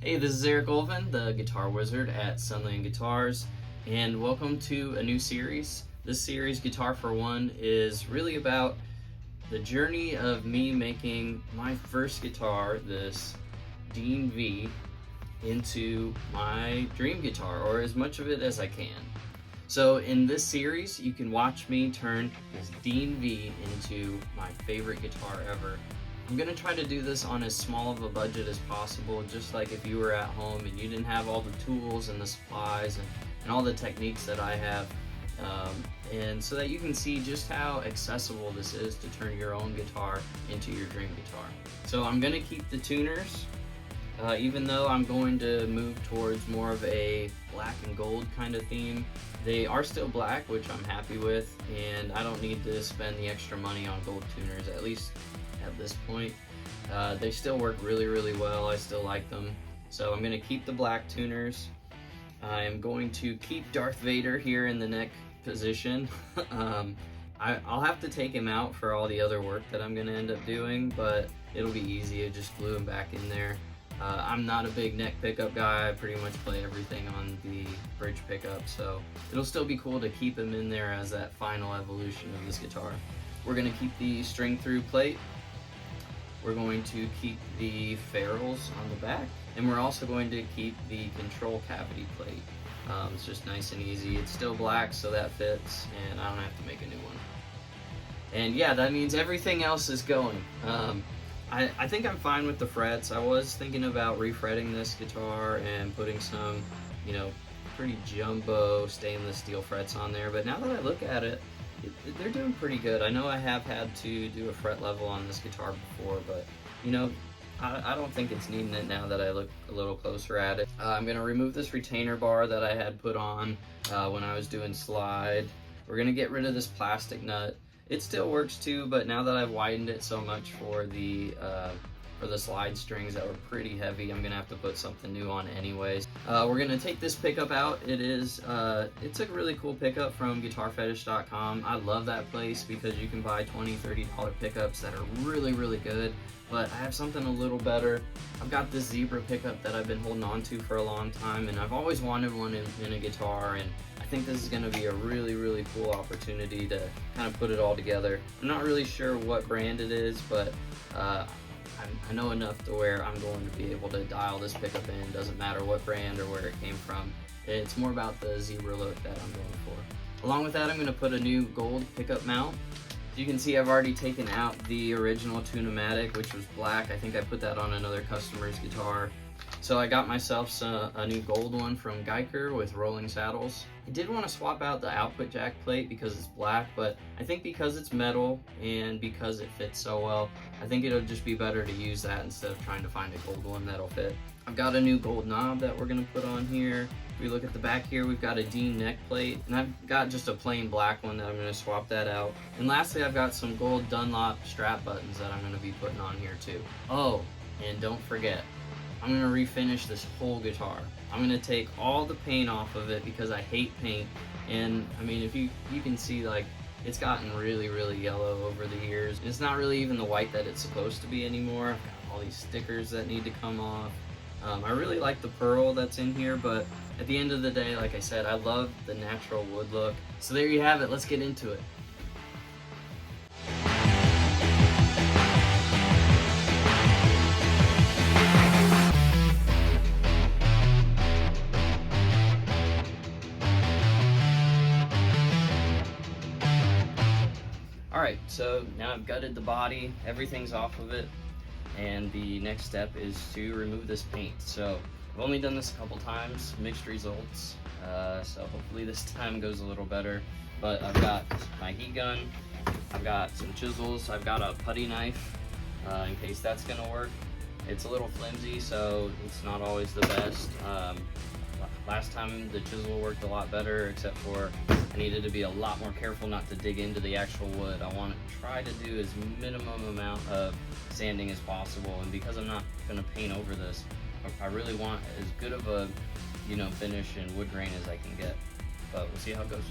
Hey, this is Eric Olvin, the Guitar Wizard at Sunland Guitars, and welcome to a new series. This series, Guitar for One, is really about the journey of me making my first guitar, this Dean V, into my dream guitar, or as much of it as I can. So in this series, you can watch me turn this Dean V into my favorite guitar ever. I'm gonna try to do this on as small of a budget as possible, just like if you were at home and you didn't have all the tools and the supplies and all the techniques that I have, and so that you can see just how accessible this is to turn your own guitar into your dream guitar. So I'm gonna keep the tuners, even though I'm going to move towards more of a black and gold kind of theme. They are still black, which I'm happy with, and I don't need to spend the extra money on gold tuners, at least at this point. They still work really, really well. I still like them. So I'm going to keep the black tuners. I'm going to keep Darth Vader here in the neck position. I'll have to take him out for all the other work that I'm going to end up doing, but it'll be easy. I just glue him back in there. I'm not a big neck pickup guy. I pretty much play everything on the bridge pickup, so it'll still be cool to keep him in there as that final evolution of this guitar. We're going to keep the string through plate. We're going to keep the ferrules on the back, and we're also going to keep the control cavity plate. It's just nice and easy. It's still black, so that fits, and I don't have to make a new one. And yeah, that means everything else is going. I think I'm fine with the frets. I was thinking about refretting this guitar and putting some, pretty jumbo stainless steel frets on there, but now that I look at it, they're doing pretty good. I know I have had to do a fret level on this guitar before, but I don't think it's needing it now that I look a little closer at it. I'm going to remove this retainer bar that I had put on when I was doing slide. We're going to get rid of this plastic nut. It still works too, but now that I've widened it so much for the slide strings that were pretty heavy, I'm gonna have to put something new on anyways. We're gonna take this pickup out. It's a really cool pickup from guitarfetish.com. I love that place because you can buy $20, $30 pickups that are really, really good, but I have something a little better. I've got this zebra pickup that I've been holding on to for a long time, and I've always wanted one in a guitar, and I think this is going to be a really, really cool opportunity to kind of put it all together. I'm not really sure what brand it is, but I know enough to where I'm going to be able to dial this pickup in. Doesn't matter what brand or where it came from. It's more about the zebra look that I'm going for. Along with that, I'm going to put a new gold pickup mount. You can see I've already taken out the original Tune-O-Matic, which was black. I think I put that on another customer's guitar. So I got myself a new gold one from Geiger with rolling saddles. I did want to swap out the output jack plate because it's black, but I think because it's metal and because it fits so well, I think it'll just be better to use that instead of trying to find a gold one that'll fit. I've got a new gold knob that we're going to put on here. If we look at the back here, we've got a Dean neck plate, and I've got just a plain black one that I'm going to swap that out. And lastly, I've got some gold Dunlop strap buttons that I'm going to be putting on here too. Oh, and don't forget, I'm going to refinish this whole guitar. I'm going to take all the paint off of it because I hate paint. And I mean, if you can see, like, it's gotten really, really yellow over the years. It's not really even the white that it's supposed to be anymore. I've got all these stickers that need to come off. I really like the pearl that's in here, but at the end of the day, like I said, I love the natural wood look. So there you have it. Let's get into it. Alright, so now I've gutted the body, everything's off of it, and the next step is to remove this paint. So I've only done this a couple times, mixed results, so hopefully this time goes a little better. But I've got my heat gun, I've got some chisels, I've got a putty knife in case that's going to work. It's a little flimsy, so it's not always the best. Last time the chisel worked a lot better, except for I needed to be a lot more careful not to dig into the actual wood. I want to try to do as minimum amount of sanding as possible, and because I'm not going to paint over this, I really want as good of a finish and wood grain as I can get. But we'll see how it goes.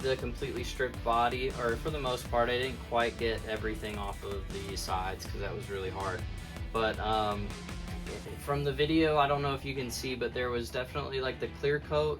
the completely stripped body, or for the most part. I didn't quite get everything off of the sides because that was really hard. But from the video, I don't know if you can see, but there was definitely like the clear coat,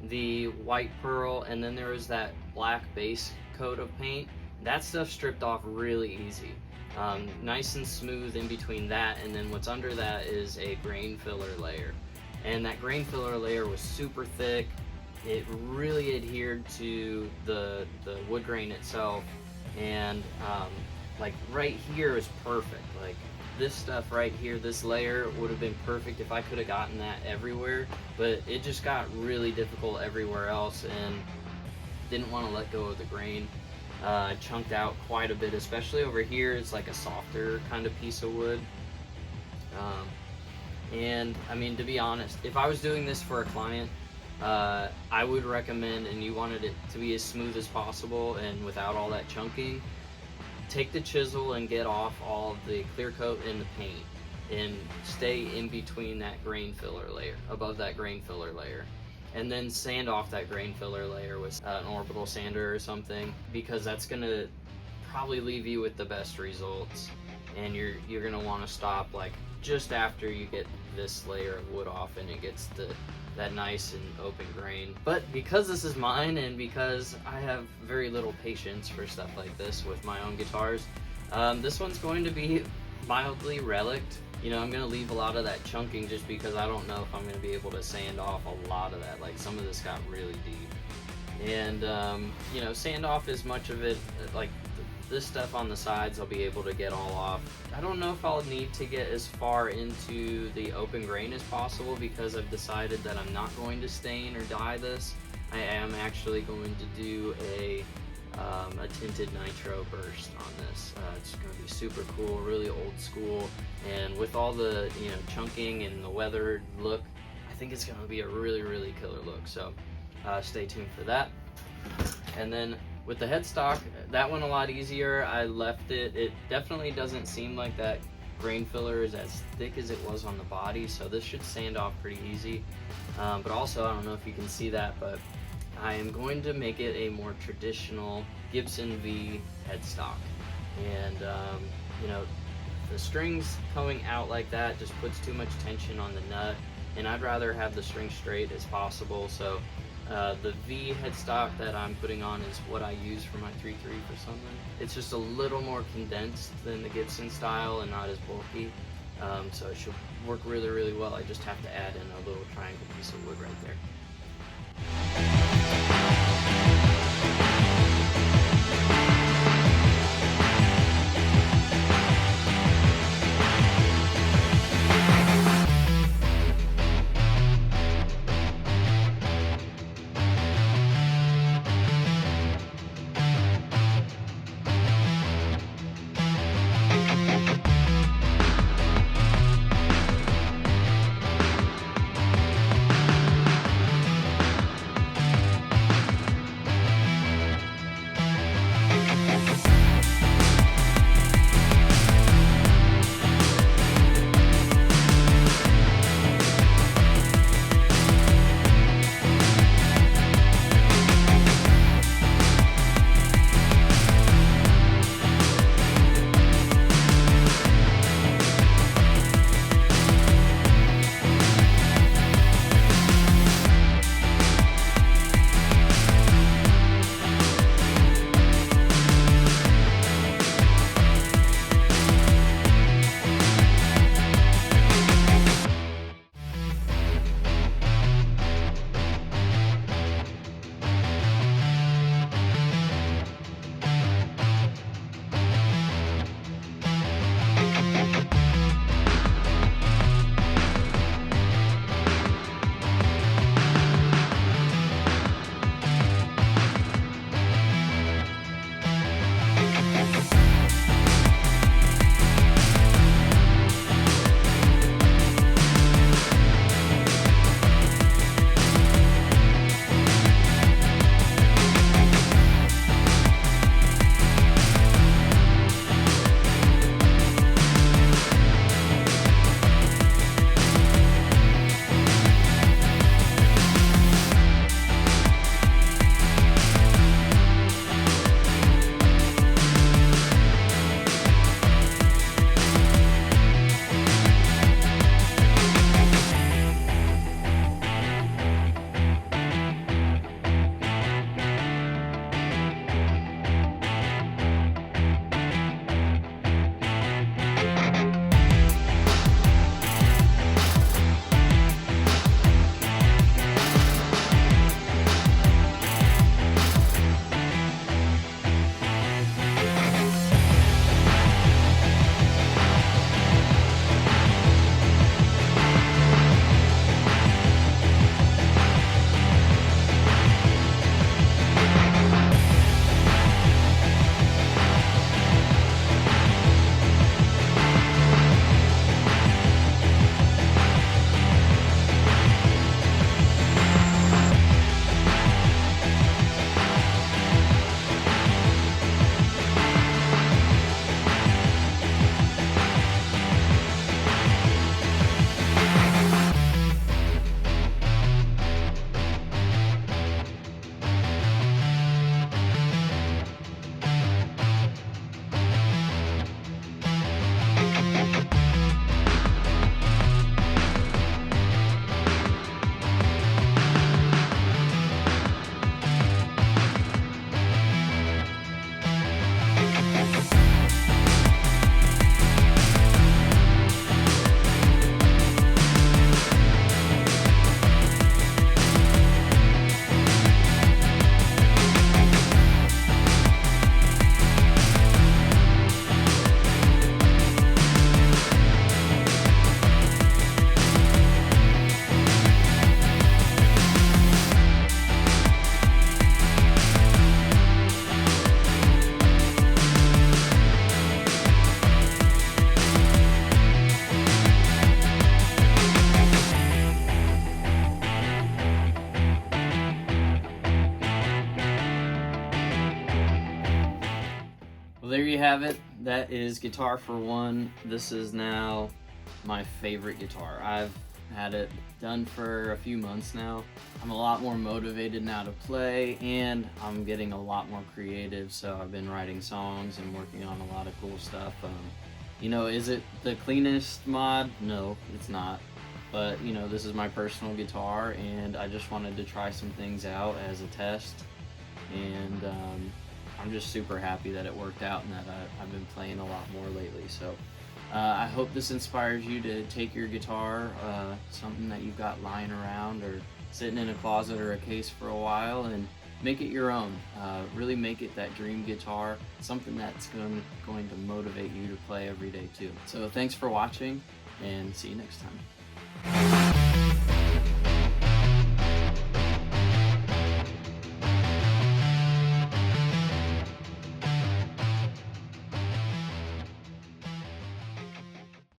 the white pearl, and then there was that black base coat of paint. That stuff stripped off really easy. Nice and smooth in between that, and then what's under that is a grain filler layer. And that grain filler layer was super thick. It really adhered to the wood grain itself, and like right here is perfect. Like this stuff right here, this layer would have been perfect if I could have gotten that everywhere, but it just got really difficult everywhere else, and didn't want to let go of the grain. Chunked out quite a bit, especially over here. It's like a softer kind of piece of wood. And I mean, to be honest, if I was doing this for a client, I would recommend, and you wanted it to be as smooth as possible and without all that chunking, take the chisel and get off all of the clear coat and the paint, and stay in between that grain filler layer, above that grain filler layer, and then sand off that grain filler layer with an orbital sander or something, because that's gonna probably leave you with the best results. And you're gonna want to stop like just after you get this layer of wood off and it gets that nice and open grain. But because this is mine, and because I have very little patience for stuff like this with my own guitars, this one's going to be mildly relict. You know, I'm going to leave a lot of that chunking just because I don't know if I'm going to be able to sand off a lot of that. Like, some of this got really deep. And, you know, sand off as much of it, like this stuff on the sides, I'll be able to get all off. I don't know if I'll need to get as far into the open grain as possible, because I've decided that I'm not going to stain or dye this. I am actually going to do a tinted nitro burst on this. It's going to be super cool, really old school, and with all the, you know, chunking and the weathered look, I think it's going to be a really killer look. So stay tuned for that. And then with the headstock, that one a lot easier. I left it. It definitely doesn't seem like that grain filler is as thick as it was on the body, so this should sand off pretty easy. But also, I don't know if you can see that, but I am going to make it a more traditional Gibson V headstock. And you know, the strings coming out like that just puts too much tension on the nut, and I'd rather have the string straight as possible. So the V headstock that I'm putting on is what I use for my 3.3 for Sunland. It's just a little more condensed than the Gibson style and not as bulky, so it should work really well. I just have to add in a little triangle piece of wood right there. Well, there you have it. That is Guitar for One. This is now my favorite guitar. I've had it done for a few months now. I'm a lot more motivated now to play, and I'm getting a lot more creative, so I've been writing songs and working on a lot of cool stuff. You know, is it the cleanest mod? No, it's not. But, you know, this is my personal guitar, and I just wanted to try some things out as a test. And I'm just super happy that it worked out and that I've been playing a lot more lately. So I hope this inspires you to take your guitar, something that you've got lying around or sitting in a closet or a case for a while, and make it your own. Really make it that dream guitar, something that's going to motivate you to play every day too. So thanks for watching, and see you next time.